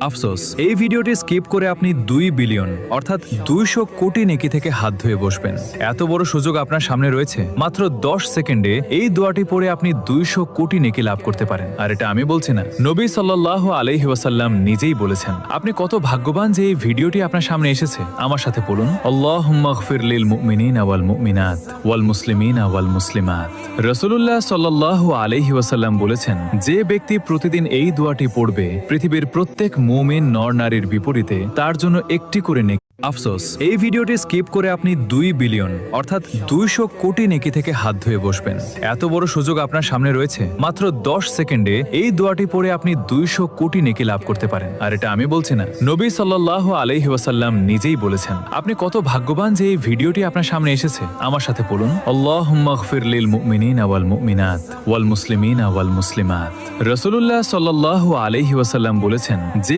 আফসোস, এই ভিডিওটি স্কিপ করে আপনি 2 বিলিয়ন অর্থাৎ 200 কোটি নেকি থেকে হাত ধুয়ে বসবেন। এত বড় সুযোগ আপনার সামনে রয়েছে। মাত্র 10 সেকেন্ডে এই দোয়াটি পড়ে আপনি 200 কোটি নেকি লাভ করতে পারেন। আর এটা আমি বলছি না, নবী সাল্লাল্লাহু আলাইহি ওয়াসাল্লাম নিজেই বলেছেন। আপনি কত ভাগ্যবান যে এই ভিডিওটি আপনার সামনে এসেছে। আমার সাথে পড়ুন, আল্লাহুম্মা গফির লিল মুমিনিনা ওয়াল মুমিনাত ওয়াল মুসলিমিনা ওয়াল মুসলিমাত। রাসূলুল্লাহ সাল্লাল্লাহু আলাইহি ওয়াসাল্লাম বলেছেন, যে ব্যক্তি প্রতিদিন এই দোয়াটি পড়বে, পৃথিবীর প্রত্যেক মুমিন নর নারীর বিপরীতে তার জন্য একটি করে নেকি। আফসোস, এই ভিডিওটি স্কিপ করে আপনি 2 বিলিয়ন অর্থাৎ 200 কোটি নেকি থেকে হাত ধুয়ে বসবেন। এত বড় সুযোগ আপনার সামনে রয়েছে। মাত্র 10 সেকেন্ডে এই দোয়াটি পড়ে আপনি 200 কোটি নেকি লাভ করতে পারেন। আর এটা আমি বলছি না, নবী সাল্লাল্লাহু আলাইহি ওয়াসাল্লাম নিজেই বলেছেন। আপনি কত ভাগ্যবান যে এই ভিডিওটি আপনার সামনে এসেছে। আমার সাথে পড়ুন, আল্লাহুম্মা গফির লিল মুমিনিনা ওয়াল মুমিনাত ওয়াল মুসলিমিনা ওয়াল মুসলিমাত। রাসূলুল্লাহ সাল্লাল্লাহু আলাইহি ওয়াসাল্লাম বলেছেন, যে